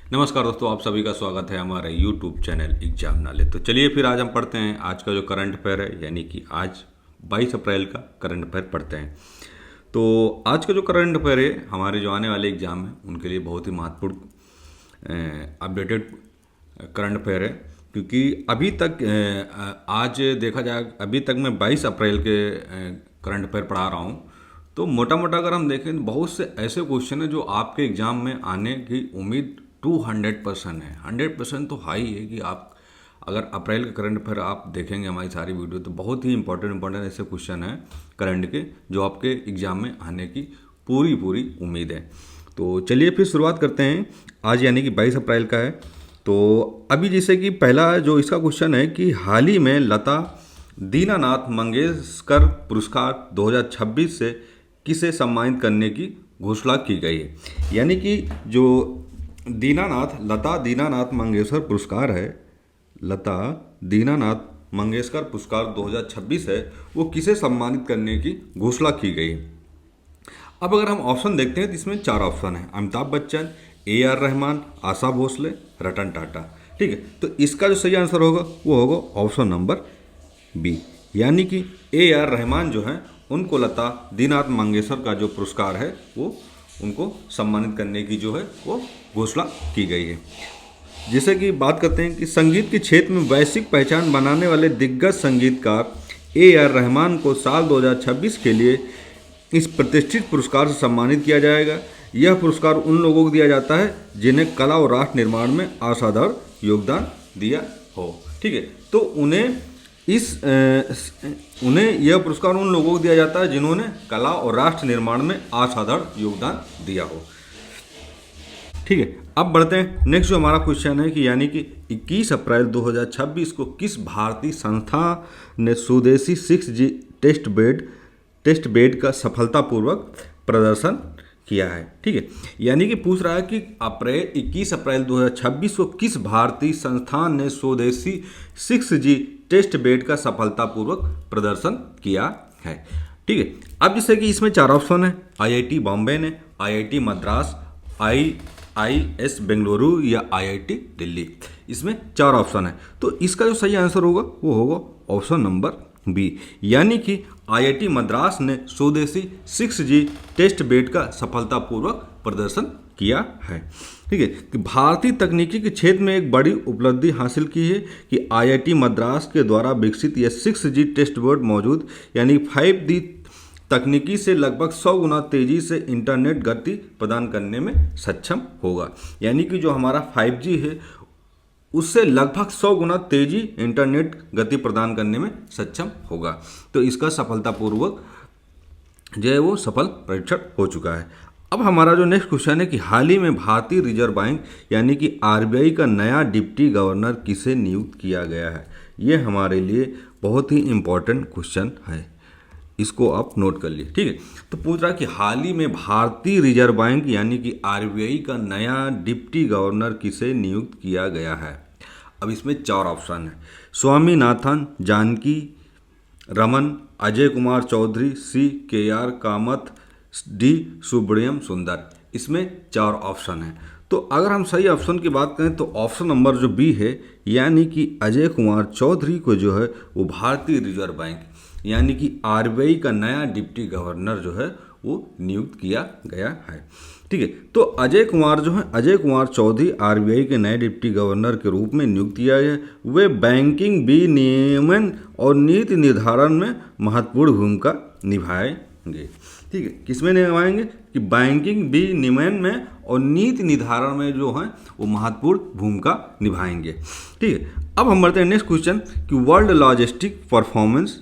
नमस्कार दोस्तों, आप सभी का स्वागत है हमारे YouTube चैनल एग्जाम नॉलेज। तो चलिए फिर आज हम पढ़ते हैं आज का जो करंट अफेयर है, यानी कि आज 22 अप्रैल का करंट अफेयर पढ़ते हैं। तो आज का जो करंट अफेयर है हमारे जो आने वाले एग्जाम हैं उनके लिए बहुत ही महत्वपूर्ण अपडेटेड करंट अफेयर है, क्योंकि अभी तक आज देखा जाए, अभी तक मैं 22 अप्रैल के करंट अफेयर पढ़ा रहा हूँ। तो मोटा मोटा अगर हम देखें तो बहुत से ऐसे क्वेश्चन हैं जो आपके एग्ज़ाम में आने की उम्मीद 200% है। 100% तो हाई है कि आप अगर अप्रैल का करंट अफेयर आप देखेंगे हमारी सारी वीडियो, तो बहुत ही इंपॉर्टेंट ऐसे क्वेश्चन हैं करंट के जो आपके एग्ज़ाम में आने की पूरी पूरी उम्मीद है। तो चलिए फिर शुरुआत करते हैं। आज यानी कि 22 अप्रैल का है। तो अभी जैसे कि पहला जो इसका क्वेश्चन है कि हाल ही में लता दीनानाथ मंगेशकर पुरस्कार 2026 से किसे सम्मानित करने की घोषणा की गई है। यानी कि जो लता दीनानाथ मंगेशकर पुरस्कार है, लता दीनानाथ मंगेशकर पुरस्कार 2026 है, वो किसे सम्मानित करने की घोषणा की गई है। अब अगर हम ऑप्शन देखते हैं तो इसमें 4 ऑप्शन है: अमिताभ बच्चन, AR रहमान, आशा भोसले, रतन टाटा। ठीक है, तो इसका जो सही आंसर होगा वो होगा ऑप्शन नंबर बी, यानी कि AR रहमान जो है उनको लता दीनानाथ मंगेशकर का जो पुरस्कार है वो उनको सम्मानित करने की जो है वो घोषणा की गई है। जैसे कि बात करते हैं कि संगीत के क्षेत्र में वैश्विक पहचान बनाने वाले दिग्गज संगीतकार AR रहमान को साल 2026 के लिए इस प्रतिष्ठित पुरस्कार से सम्मानित किया जाएगा। यह पुरस्कार उन लोगों को दिया जाता है जिन्हें कला और राष्ट्र निर्माण में असाधारण योगदान दिया हो। ठीक है, तो उन्हें यह पुरस्कार उन लोगों को दिया जाता है जिन्होंने कला और राष्ट्र निर्माण में असाधारण योगदान दिया हो। ठीक है, अब बढ़ते हैं। नेक्स्ट जो हमारा क्वेश्चन है कि यानी कि 21 अप्रैल 2026 को किस भारतीय संस्था ने स्वदेशी 6G टेस्ट बेड का सफलतापूर्वक प्रदर्शन किया है। ठीक है, यानी कि पूछ रहा है कि 21 अप्रैल 2026 को किस भारतीय संस्थान ने स्वदेशी 6G टेस्ट बेड का सफलतापूर्वक प्रदर्शन किया है। ठीक है, अब जैसे कि इसमें 4 ऑप्शन है: IIT बॉम्बे ने, IIT मद्रास, IIS बेंगलुरु या IIT दिल्ली। इसमें 4 ऑप्शन है, तो इसका जो सही आंसर होगा वो होगा ऑप्शन नंबर बी, यानी कि IIT मद्रास ने स्वदेशी 6G टेस्ट बेड का सफलतापूर्वक प्रदर्शन किया है। ठीक है, कि भारतीय तकनीकी के क्षेत्र में एक बड़ी उपलब्धि हासिल की है कि IIT मद्रास के द्वारा विकसित यह 6G टेस्ट बेड मौजूद यानी 5G तकनीकी से लगभग 100 गुना तेजी से इंटरनेट गति प्रदान करने में सक्षम होगा। यानी कि जो हमारा 5G है उससे लगभग 100 गुना तेजी इंटरनेट गति प्रदान करने में सक्षम होगा। तो इसका सफलतापूर्वक जो है वो सफल परीक्षण हो चुका है। अब हमारा जो नेक्स्ट क्वेश्चन है कि हाल ही में भारतीय रिजर्व बैंक यानी कि RBI का नया डिप्टी गवर्नर किसे नियुक्त किया गया है। ये हमारे लिए बहुत ही इम्पोर्टेंट क्वेश्चन है, इसको आप नोट कर लिए। ठीक है, तो पूछ रहा है कि हाल ही में भारतीय रिजर्व बैंक यानी कि RBI का नया डिप्टी गवर्नर किसे नियुक्त किया गया है। अब इसमें 4 ऑप्शन है: स्वामीनाथन जानकी रमन, अजय कुमार चौधरी, CKR कामत, D सुब्रमण्यम सुंदर। इसमें 4 ऑप्शन है, तो अगर हम सही ऑप्शन की बात करें तो ऑप्शन नंबर जो बी है, यानी कि अजय कुमार चौधरी को जो है वो भारतीय रिजर्व बैंक यानी कि RBI का नया डिप्टी गवर्नर जो है वो नियुक्त किया गया है। ठीक है, तो अजय कुमार चौधरी RBI के नए डिप्टी गवर्नर के रूप में नियुक्त किया गया है। वे बैंकिंग विनियमन और नीति निर्धारण में महत्वपूर्ण भूमिका निभाएंगे। ठीक है, किसमें निभाएंगे कि बैंकिंग विनियमन में और नीति निर्धारण में जो है वो महत्वपूर्ण भूमिका निभाएंगे। ठीक है, अब हम बढ़ते हैं नेक्स्ट क्वेश्चन कि वर्ल्ड लॉजिस्टिक परफॉर्मेंस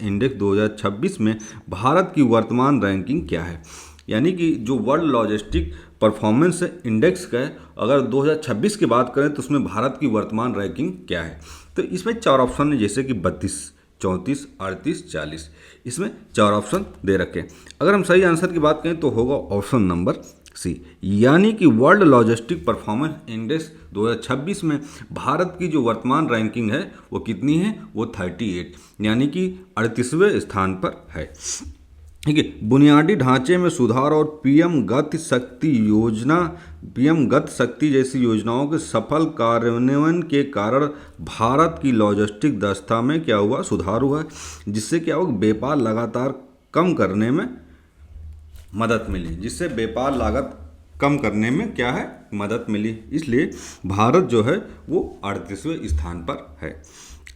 इंडेक्स 2026 में भारत की वर्तमान रैंकिंग क्या है। यानी कि जो वर्ल्ड लॉजिस्टिक परफॉर्मेंस इंडेक्स का है, अगर 2026 की बात करें तो उसमें भारत की वर्तमान रैंकिंग क्या है। तो इसमें 4 ऑप्शन है, जैसे कि 32, 34, 38, 40। इसमें 4 ऑप्शन दे रखे हैं। अगर हम सही आंसर की बात करें तो होगा ऑप्शन नंबर सी, यानी कि वर्ल्ड लॉजिस्टिक परफॉर्मेंस इंडेक्स 2026 में भारत की जो वर्तमान रैंकिंग है वो कितनी है, वो 38 यानी कि 38वें स्थान पर है। ठीक है। बुनियादी ढांचे में सुधार और पीएम गति शक्ति जैसी योजनाओं के सफल कार्यान्वयन के कारण भारत की लॉजिस्टिक दक्षता में क्या हुआ, सुधार हुआ है, जिससे क्या हुआ, व्यापार लगातार कम करने में मदद मिली, जिससे व्यापार लागत कम करने में क्या है, मदद मिली। इसलिए भारत जो है वो 38वें स्थान पर है।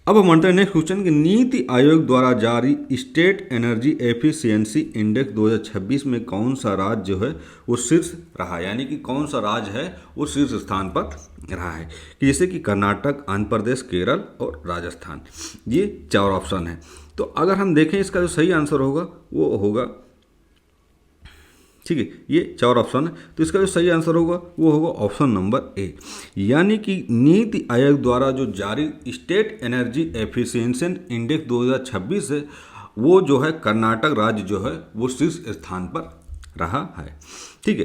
अब हम बढ़ते हैं नेक्स्ट क्वेश्चन कि नीति आयोग द्वारा जारी स्टेट एनर्जी एफिशिएंसी इंडेक्स 2026 में कौन सा राज्य जो है वो शीर्ष रहा, यानी कि कौन सा राज्य है वो शीर्ष स्थान पर रहा है, कि जैसे कि कर्नाटक, आंध्र प्रदेश, केरल और राजस्थान। ये 4 ऑप्शन है। तो अगर हम देखें इसका जो सही आंसर होगा वो होगा, ठीक है, ये 4 ऑप्शन है, तो इसका जो सही आंसर होगा वो होगा ऑप्शन नंबर ए, यानी कि नीति आयोग द्वारा जो जारी स्टेट एनर्जी एफिशिएंसी इंडेक्स 2026 है वो जो है कर्नाटक राज्य जो है वो शीर्ष स्थान पर रहा है। ठीक है,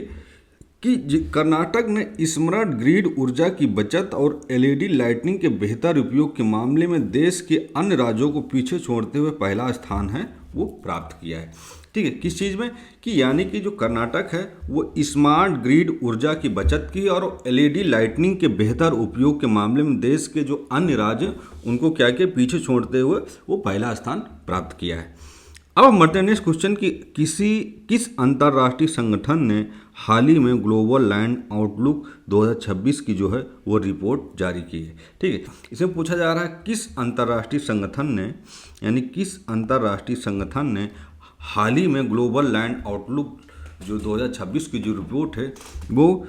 कि कर्नाटक ने स्मार्ट ग्रिड ऊर्जा की बचत और एलईडी लाइटनिंग के बेहतर उपयोग के मामले में देश के अन्य राज्यों को पीछे छोड़ते हुए पहला स्थान है वो प्राप्त किया है। ठीक है, किस चीज़ में, कि यानी कि जो कर्नाटक है वो स्मार्ट ग्रिड ऊर्जा की बचत की और एलईडी लाइटनिंग के बेहतर उपयोग के मामले में देश के जो अन्य राज्य उनको क्या किया, पीछे छोड़ते हुए वो पहला स्थान प्राप्त किया है। अब हम बढ़ते हैं नेक्स्ट क्वेश्चन कि किस अंतर्राष्ट्रीय संगठन ने हाल ही में ग्लोबल लैंड आउटलुक 2026 की जो है वो रिपोर्ट जारी की है। ठीक है, इसमें पूछा जा रहा है किस अंतर्राष्ट्रीय संगठन ने, यानी किस अंतर्राष्ट्रीय संगठन ने हाल ही में ग्लोबल लैंड आउटलुक जो 2026 की जो रिपोर्ट है वो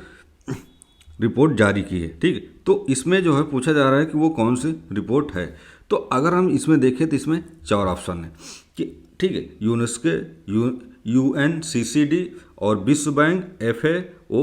रिपोर्ट जारी की है। ठीक है, तो इसमें जो है पूछा जा रहा है कि वो कौन सी रिपोर्ट है। तो अगर हम इसमें देखें तो इसमें 4 ऑप्शन है कि, ठीक है, यूनेस्को, UNCCD और विश्व बैंक, FAO।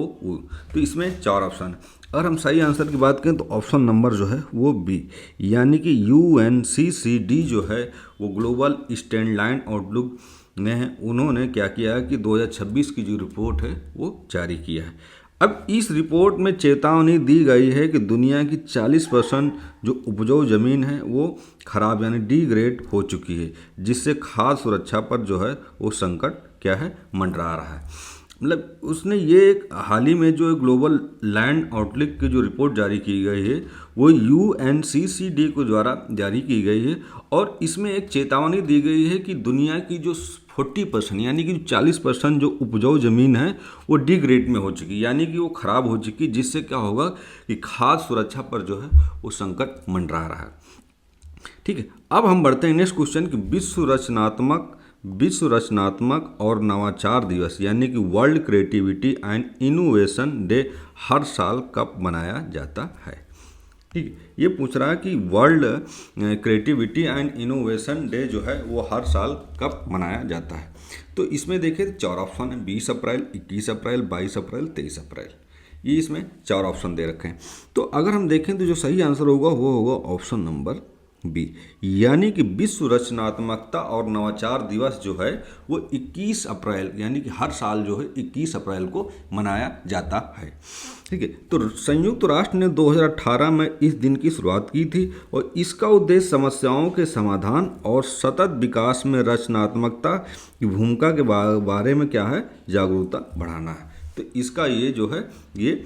तो इसमें 4 ऑप्शन है। अगर हम सही आंसर की बात करें तो ऑप्शन नंबर जो है वो बी, यानी कि UNCCD जो है वो ग्लोबल स्टैंडलाइन आउटलुक ने उन्होंने क्या किया है कि 2026 की जो रिपोर्ट है वो जारी किया है। अब इस रिपोर्ट में चेतावनी दी गई है कि दुनिया की 40% जो उपजाऊ ज़मीन है वो खराब यानी डिग्रेड हो चुकी है, जिससे खाद्य सुरक्षा पर जो है वो संकट क्या है, मंडरा रहा है। मतलब उसने ये एक हाल ही में जो ग्लोबल लैंड आउटलुक की जो रिपोर्ट जारी की गई है वो UNCCD को द्वारा जारी की गई है, और इसमें एक चेतावनी दी गई है कि दुनिया की जो 40% यानी कि 40% जो उपजाऊ ज़मीन है वो डिग्रेड में हो चुकी, यानी कि वो ख़राब हो चुकी, जिससे क्या होगा कि खाद्य सुरक्षा पर जो है वो संकट मंडरा रहा है। ठीक है, अब हम बढ़ते हैं नेक्स्ट क्वेश्चन कि विश्व रचनात्मक और नवाचार दिवस यानी कि world creativity and innovation day हर साल कब मनाया जाता है। ठीक है, ये पूछ रहा है कि world creativity and innovation day जो है वो हर साल कब मनाया जाता है। तो इसमें देखिए 4 ऑप्शन है, 20 अप्रैल, 21 अप्रैल, 22 अप्रैल, 23 अप्रैल। ये इसमें 4 ऑप्शन दे रखे हैं। तो अगर हम देखें तो जो सही आंसर होगा वो होगा ऑप्शन नंबर बी, यानी कि विश्व रचनात्मकता और नवाचार दिवस जो है वो 21 अप्रैल यानी कि हर साल जो है 21 अप्रैल को मनाया जाता है। ठीक है, तो संयुक्त राष्ट्र ने 2018 में इस दिन की शुरुआत की थी और इसका उद्देश्य समस्याओं के समाधान और सतत विकास में रचनात्मकता की भूमिका के बारे में क्या है, जागरूकता बढ़ाना है। तो इसका ये जो है ये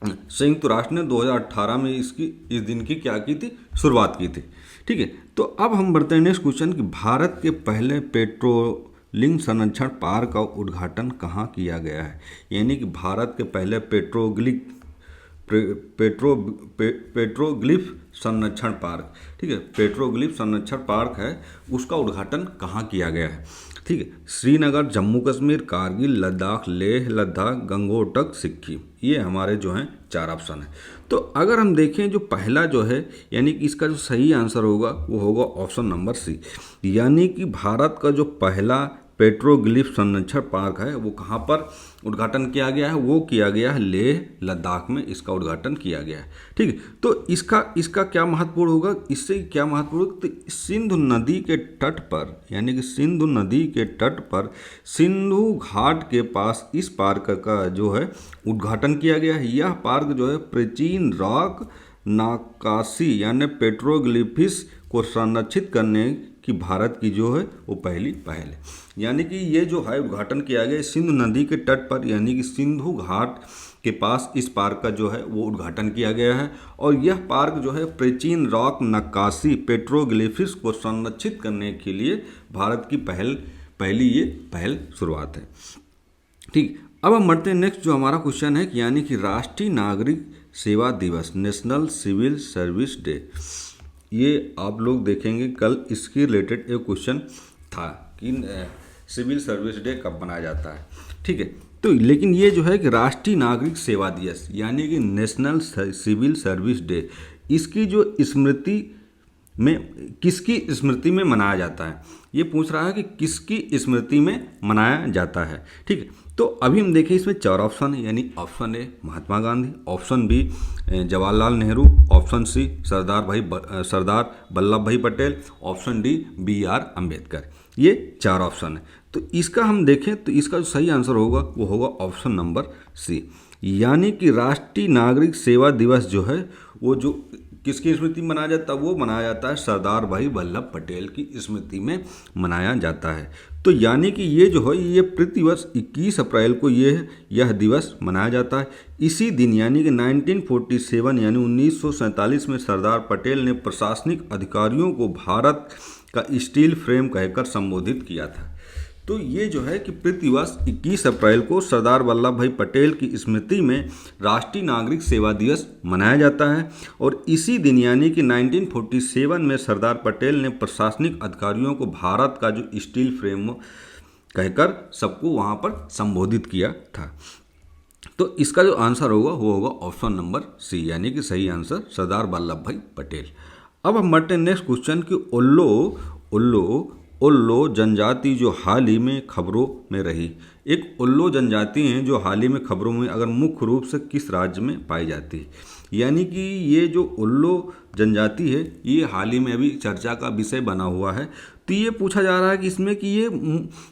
संयुक्त राष्ट्र ने 2018 में इस दिन की क्या की थी, शुरुआत की थी। ठीक है, तो अब हम बढ़ते हैं नेक्स्ट क्वेश्चन कि भारत के पहले पेट्रोलिंग संरक्षण पार्क का उद्घाटन कहाँ किया गया है, यानी कि भारत के पहले पेट्रोग्लिफ संरक्षण पार्क, ठीक है, पेट्रोग्लिफ संरक्षण पार्क है उसका उद्घाटन कहाँ किया गया है। ठीक है, श्रीनगर, जम्मू कश्मीर, कारगिल, लद्दाख, लेह लद्दाख, गंगोटक, सिक्किम। ये हमारे जो हैं 4 ऑप्शन है। तो अगर हम देखें जो पहला जो है यानी कि इसका जो सही आंसर होगा वो होगा ऑप्शन नंबर सी, यानी कि भारत का जो पहला पेट्रोग्लिफ संरक्षण पार्क है वो कहाँ पर उद्घाटन किया गया है, वो किया गया है लेह लद्दाख में, इसका उद्घाटन किया गया है। ठीक है, तो इसका क्या महत्वपूर्ण होगा, इससे क्या महत्वपूर्ण होगा, तो सिंधु नदी के तट पर यानी कि सिंधु नदी के तट पर सिंधु घाट के पास इस पार्क का जो है उद्घाटन किया गया है। यह पार्क जो है प्राचीन रॉक नक्काशी यानी पेट्रोग्लिफिस को संरक्षित करने कि भारत की जो है वो पहली पहल है। यानी कि ये जो है उद्घाटन किया गया सिंधु नदी के तट पर, यानी कि सिंधु घाट के पास इस पार्क का जो है वो उद्घाटन किया गया है। और यह पार्क जो है प्राचीन रॉक नक्काशी पेट्रोग्लिफिक्स को संरक्षित करने के लिए भारत की पहल शुरुआत है। ठीक, अब हम बढ़ते हैं नेक्स्ट जो हमारा क्वेश्चन है कि यानी कि राष्ट्रीय नागरिक सेवा दिवस, नेशनल सिविल सर्विस डे। ये आप लोग देखेंगे कल इसके रिलेटेड एक क्वेश्चन था कि सिविल सर्विस डे कब मनाया जाता है। ठीक है, तो लेकिन ये जो है कि राष्ट्रीय नागरिक सेवा दिवस यानी कि नेशनल सिविल सर्विस डे, इसकी जो स्मृति में किसकी स्मृति में मनाया जाता है, ये पूछ रहा है कि किसकी स्मृति में मनाया जाता है। ठीक है, तो अभी हम देखें इसमें 4 ऑप्शन है, यानी option A Mahatma Gandhi, option B Jawaharlal Nehru, option C Sardar Vallabh Bhai Patel, option D BR Ambedkar. ये 4 ऑप्शन है। तो इसका हम देखें तो इसका जो सही आंसर होगा वो होगा ऑप्शन नंबर सी, यानी कि राष्ट्रीय नागरिक सेवा दिवस जो है वो जो किसकी स्मृति में मनाया जाता है, वो मनाया जाता है सरदार भाई वल्लभ पटेल की स्मृति में मनाया जाता है। तो यानी कि ये जो है ये प्रतिवर्ष 21 अप्रैल को यह दिवस मनाया जाता है। इसी दिन यानी कि 1947 यानी 1947 में सरदार पटेल ने प्रशासनिक अधिकारियों को भारत का स्टील फ्रेम कहकर संबोधित किया था। तो ये जो है कि प्रतिवर्ष 21 अप्रैल को सरदार वल्लभ भाई पटेल की स्मृति में राष्ट्रीय नागरिक सेवा दिवस मनाया जाता है। और इसी दिन यानी कि 1947 में सरदार पटेल ने प्रशासनिक अधिकारियों को भारत का जो स्टील फ्रेम कहकर सबको वहाँ पर संबोधित किया था। तो इसका जो आंसर होगा वो होगा ऑप्शन नंबर सी, यानी कि सही आंसर सरदार वल्लभ भाई पटेल। अब हम बढ़ते हैं नेक्स्ट क्वेश्चन कि उल्लो जनजाति जो हाल ही में खबरों में रही। एक उल्लो जनजाति हैं जो हाल ही में खबरों में अगर मुख्य रूप से किस राज्य में पाई जाती है, यानी कि ये जो उल्लो जनजाति है ये हाल ही में अभी चर्चा का विषय बना हुआ है। तो ये पूछा जा रहा है कि इसमें कि ये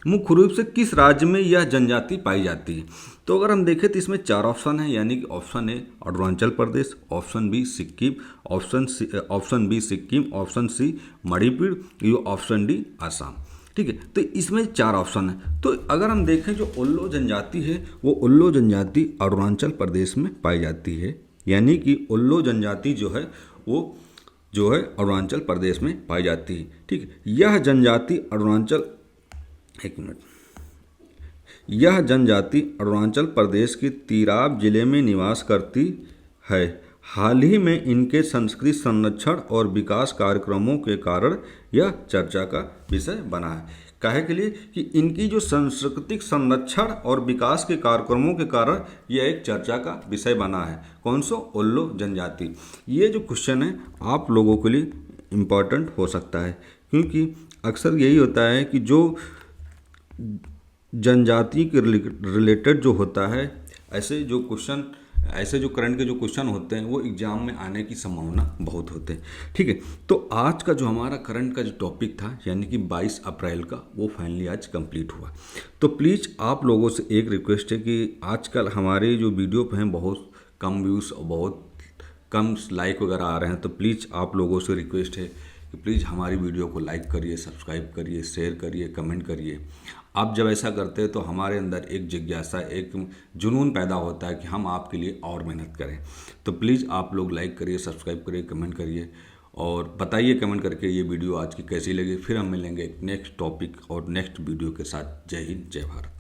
मुख्य रूप से किस राज्य में यह जनजाति पाई जाती है। तो अगर हम देखें तो इसमें 4 ऑप्शन है, यानी कि option A Arunachal Pradesh, option B Sikkim, option B Sikkim, option C Manipur, ये ऑप्शन डी आसाम। ठीक है, तो इसमें 4 ऑप्शन है। तो अगर हम देखें जो उल्लो जनजाति है वो उल्लो जनजाति अरुणाचल प्रदेश में पाई जाती है, यानी कि उल्लो जनजाति जो है वो जो है अरुणाचल प्रदेश में पाई जाती है। ठीक है, यह जनजाति अरुणाचल प्रदेश के तिराप जिले में निवास करती है। हाल ही में इनके संस्कृति संरक्षण और विकास कार्यक्रमों के कारण यह चर्चा का विषय बना है। काहे के लिए कि इनकी जो सांस्कृतिक संरक्षण और विकास के कार्यक्रमों के कारण यह एक चर्चा का विषय बना है। कौन सो? उल्लो जनजाति। ये जो क्वेश्चन है आप लोगों के लिए इम्पॉर्टेंट हो सकता है, क्योंकि अक्सर यही होता है कि जो जनजाति के रिलेटेड जो होता है ऐसे जो करंट के जो क्वेश्चन होते हैं वो एग्जाम में आने की संभावना बहुत होते हैं। ठीक है, तो आज का जो हमारा करंट का जो टॉपिक था यानी कि 22 अप्रैल का, वो फाइनली आज कंप्लीट हुआ। तो प्लीज़ आप लोगों से एक रिक्वेस्ट है कि आजकल हमारे जो वीडियो पे हैं बहुत कम व्यूज़ और बहुत कम लाइक वगैरह आ रहे हैं, तो प्लीज़ आप लोगों से रिक्वेस्ट है कि प्लीज़ हमारी वीडियो को लाइक करिए, सब्सक्राइब करिए, शेयर करिए, कमेंट करिए। आप जब ऐसा करते हैं तो हमारे अंदर एक जिज्ञासा, एक जुनून पैदा होता है कि हम आपके लिए और मेहनत करें। तो प्लीज़ आप लोग लाइक करिए, सब्सक्राइब करिए, कमेंट करिए और बताइए कमेंट करके ये वीडियो आज की कैसी लगी। फिर हम मिलेंगे एक नेक्स्ट टॉपिक और नेक्स्ट वीडियो के साथ। जय हिंद, जय भारत।